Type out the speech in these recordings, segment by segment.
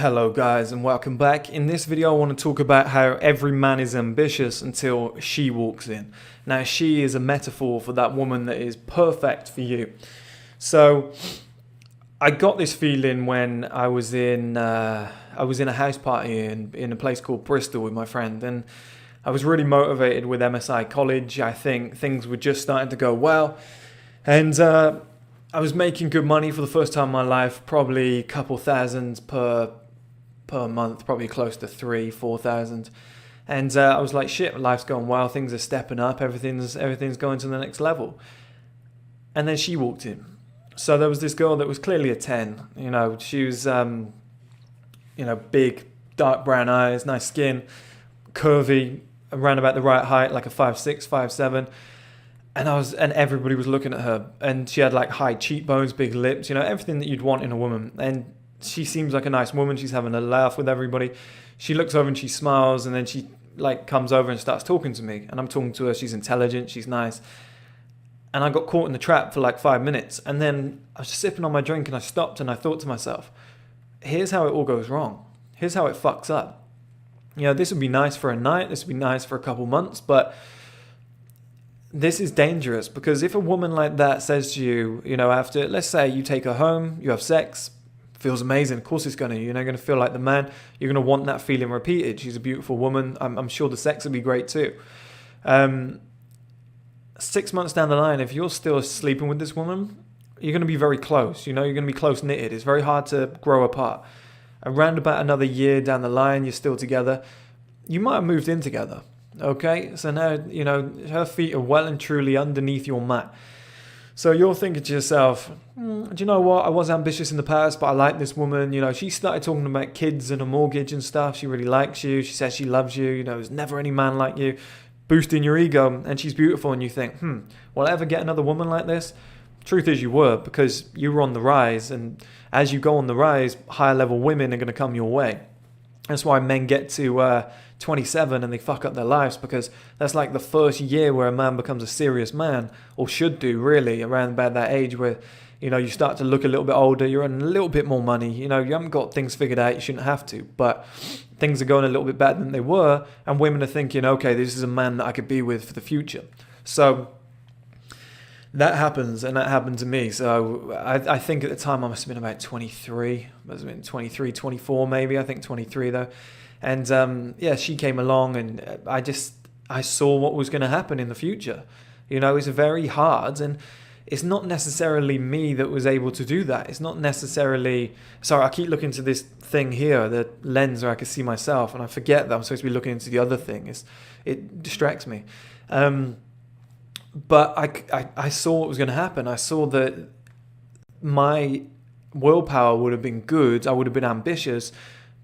Hello guys and welcome back. In this video I want to talk about how every man is ambitious until she walks in. Now she is a metaphor for that woman that is perfect for you. So I got this feeling when I was in a house party in a place called Bristol with my friend, and I was really motivated with MSI college. I think things were just starting to go well, and I was making good money for the first time in my life, probably a couple thousands per month, probably close to 3,000-4,000. And I was like, shit, life's going well, things are stepping up, everything's going to the next level. And then she walked in. So there was this girl that was clearly a 10. You know, she was, big, dark brown eyes, nice skin, curvy, around about the right height, like a 5'6", 5'7". And everybody was looking at her, and she had like high cheekbones, big lips, everything that you'd want in a woman. And she seems like a nice woman. She's having a laugh with everybody. She looks over and she smiles, and then she like comes over and starts talking to me, and I'm talking to her. She's intelligent, she's nice. And I got caught in the trap for like 5 minutes, and then I was just sipping on my drink, and I stopped and I thought to myself, here's how it all goes wrong. Here's how it fucks up. This would be nice for a night, this would be nice for a couple months, but this is dangerous, because if a woman like that says to you, after, let's say you take her home, you have sex, feels amazing, of course it's going to, you're going to feel like the man, you're going to want that feeling repeated. She's a beautiful woman, I'm sure the sex will be great too. 6 months down the line, if you're still sleeping with this woman, you're going to be very close, you're going to be close knitted. It's very hard to grow apart. Around about another year down the line, you're still together, you might have moved in together. Okay, so now, her feet are well and truly underneath your mat. So you're thinking to yourself, do you know what? I was ambitious in the past, but I like this woman. She started talking about kids and a mortgage and stuff. She really likes you. She says she loves you. There's never any man like you. Boosting your ego, and she's beautiful. And you think, will I ever get another woman like this? Truth is you were, because you were on the rise. And as you go on the rise, higher level women are going to come your way. That's why men get to 27 and they fuck up their lives, because that's like the first year where a man becomes a serious man, or should do really, around about that age where you start to look a little bit older, you're earning a little bit more money, you haven't got things figured out, you shouldn't have to, but things are going a little bit better than they were, and women are thinking, okay, this is a man that I could be with for the future. So that happens, and that happened to me. So I think at the time I must have been about 23, must have been 23, 24 maybe, I think 23 though. And she came along, and I saw what was going to happen in the future. It's very hard, and it's not necessarily me that was able to do that. It's not necessarily, sorry, I keep looking to this thing here, the lens where I can see myself, and I forget that I'm supposed to be looking into the other thing. It distracts me. But I saw what was going to happen. I saw that my willpower would have been good. I would have been ambitious.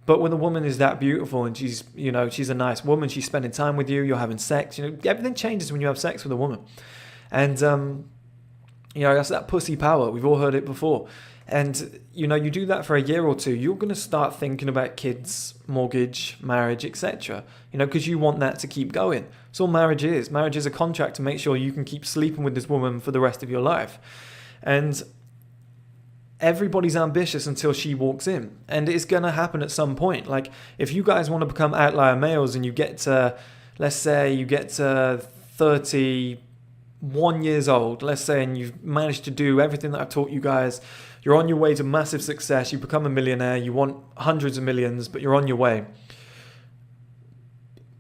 But when a woman is that beautiful, and she's a nice woman, she's spending time with you, you're having sex, everything changes when you have sex with a woman. And, that's that pussy power. We've all heard it before. And, you do that for a year or two, you're going to start thinking about kids, mortgage, marriage, etc. Because you want that to keep going. That's all marriage is. Marriage is a contract to make sure you can keep sleeping with this woman for the rest of your life. And everybody's ambitious until she walks in. And it's going to happen at some point. Like, if you guys want to become outlier males and you get to, let's say you get to 31 years old, let's say, and you've managed to do everything that I've taught you guys, you're on your way to massive success, you become a millionaire, you want hundreds of millions, but you're on your way.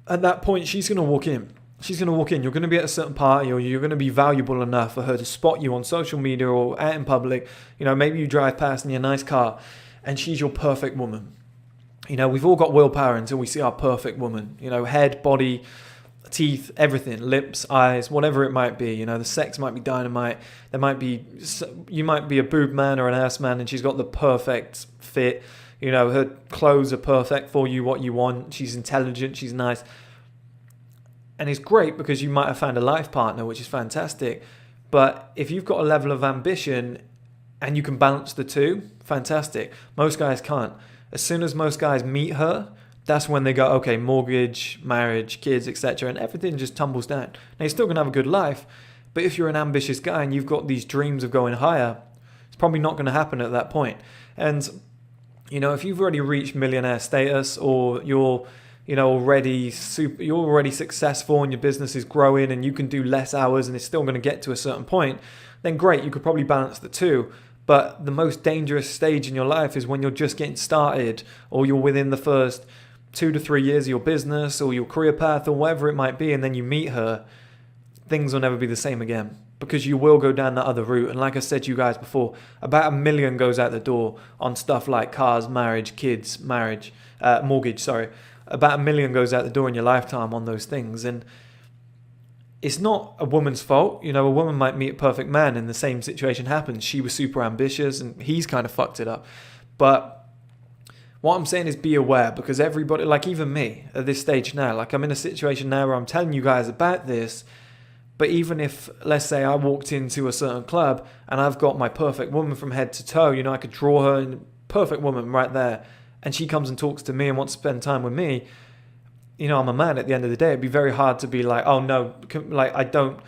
At that point, she's going to walk in. She's going to walk in. You're going to be at a certain party, or you're going to be valuable enough for her to spot you on social media or out in public. Maybe you drive past in your nice car, and she's your perfect woman. We've all got willpower until we see our perfect woman. Head, body, teeth, everything, lips, eyes, whatever it might be. The sex might be dynamite. You might be a boob man or an ass man, and she's got the perfect fit. Her clothes are perfect for you, what you want. She's intelligent, she's nice. And it's great because you might have found a life partner, which is fantastic. But if you've got a level of ambition and you can balance the two, fantastic. Most guys can't. As soon as most guys meet her, that's when they go, okay, mortgage, marriage, kids, etc. And everything just tumbles down. Now, you're still going to have a good life. But if you're an ambitious guy and you've got these dreams of going higher, it's probably not going to happen at that point. And You know, if you've already reached millionaire status, or you're, you're already successful and your business is growing and you can do less hours and it's still going to get to a certain point, then great, you could probably balance the two. But the most dangerous stage in your life is when you're just getting started, or you're within the first 2 to 3 years of your business or your career path or whatever it might be, and then you meet her. Things will never be the same again, because you will go down that other route. And like I said to you guys before, about 1 million goes out the door on stuff like cars, marriage, kids, mortgage, sorry. About 1 million goes out the door in your lifetime on those things. And it's not a woman's fault. You know, a woman might meet a perfect man and the same situation happens. She was super ambitious and he's kind of fucked it up. But what I'm saying is be aware, because everybody, like even me at this stage now, like I'm in a situation now where I'm telling you guys about this. But even if, let's say I walked into a certain club and I've got my perfect woman from head to toe, you know, I could draw her in, perfect woman right there, and she comes and talks to me and wants to spend time with me, you know, I'm a man at the end of the day. It'd be very hard to be like, oh no, like I don't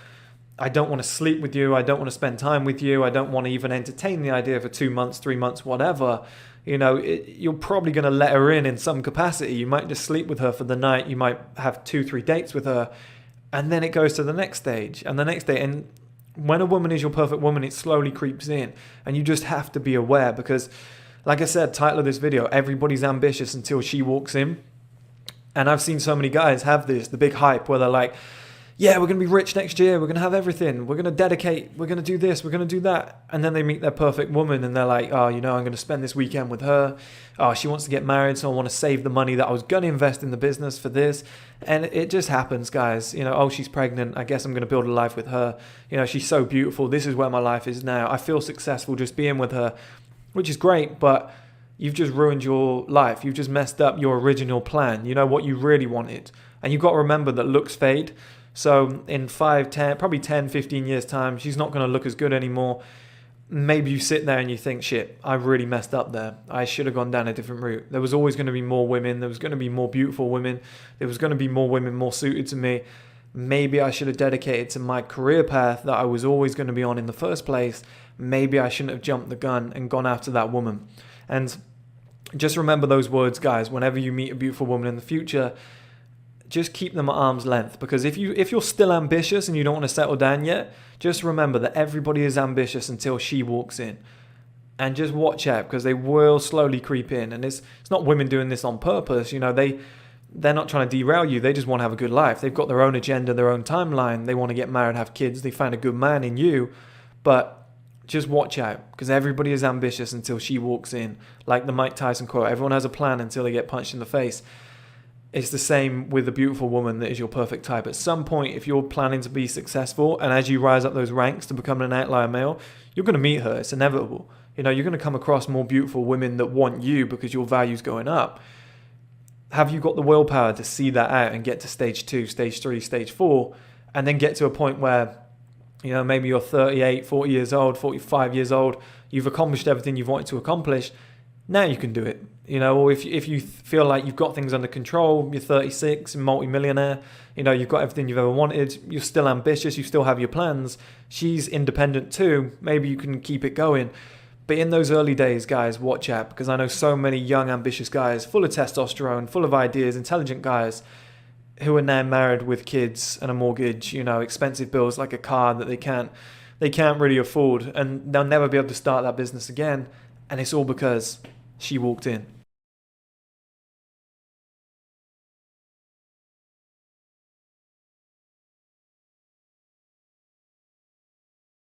want to sleep with you. I don't want to spend time with you. I don't want to even entertain the idea for 2 months, 3 months, whatever. You know, you're probably going to let her in some capacity. You might just sleep with her for the night. You might have 2-3 dates with her. And then it goes to the next stage and the next day. And when a woman is your perfect woman, it slowly creeps in. And you just have to be aware, because, like I said, title of this video, everybody's ambitious until she walks in. And I've seen so many guys have the big hype where they're like, yeah, we're going to be rich next year. We're going to have everything. We're going to dedicate. We're going to do this. We're going to do that. And then they meet their perfect woman and they're like, oh, you know, I'm going to spend this weekend with her. Oh, she wants to get married, so I want to save the money that I was going to invest in the business for this. And it just happens, guys. You know, oh, she's pregnant. I guess I'm going to build a life with her. You know, she's so beautiful. This is where my life is now. I feel successful just being with her, which is great, but you've just ruined your life. You've just messed up your original plan. You know, what you really wanted. And you've got to remember that looks fade. So in 5, 10, probably 10, 15 years time, she's not going to look as good anymore. Maybe you sit there and you think, shit, I really messed up there. I should have gone down a different route. There was always going to be more women. There was going to be more beautiful women. There was going to be more women more suited to me. Maybe I should have dedicated to my career path that I was always going to be on in the first place. Maybe I shouldn't have jumped the gun and gone after that woman. And just remember those words, guys. Whenever you meet a beautiful woman in the future, just keep them at arm's length, because if you're still ambitious and you don't want to settle down yet, just remember that everybody is ambitious until she walks in. And just watch out, because they will slowly creep in. And it's not women doing this on purpose. You know, they're not trying to derail you. They just want to have a good life. They've got their own agenda, their own timeline. They want to get married, have kids. They find a good man in you. But just watch out, because everybody is ambitious until she walks in. Like the Mike Tyson quote, everyone has a plan until they get punched in the face. It's the same with the beautiful woman that is your perfect type. At some point, if you're planning to be successful, and as you rise up those ranks to become an outlier male, you're going to meet her. It's inevitable. You know, you're going to come across more beautiful women that want you because your value's going up. Have you got the willpower to see that out and get to stage 2, stage 3, stage 4, and then get to a point where, you know, maybe you're 38, 40 years old, 45 years old, you've accomplished everything you've wanted to accomplish. Now you can do it. You know, or if you feel like you've got things under control, you're 36, multi-millionaire, you know, you've got everything you've ever wanted, you're still ambitious, you still have your plans, she's independent too, maybe you can keep it going. But in those early days, guys, watch out, because I know so many young, ambitious guys, full of testosterone, full of ideas, intelligent guys, who are now married with kids and a mortgage, you know, expensive bills like a car that they can't really afford, and they'll never be able to start that business again, and it's all because she walked in.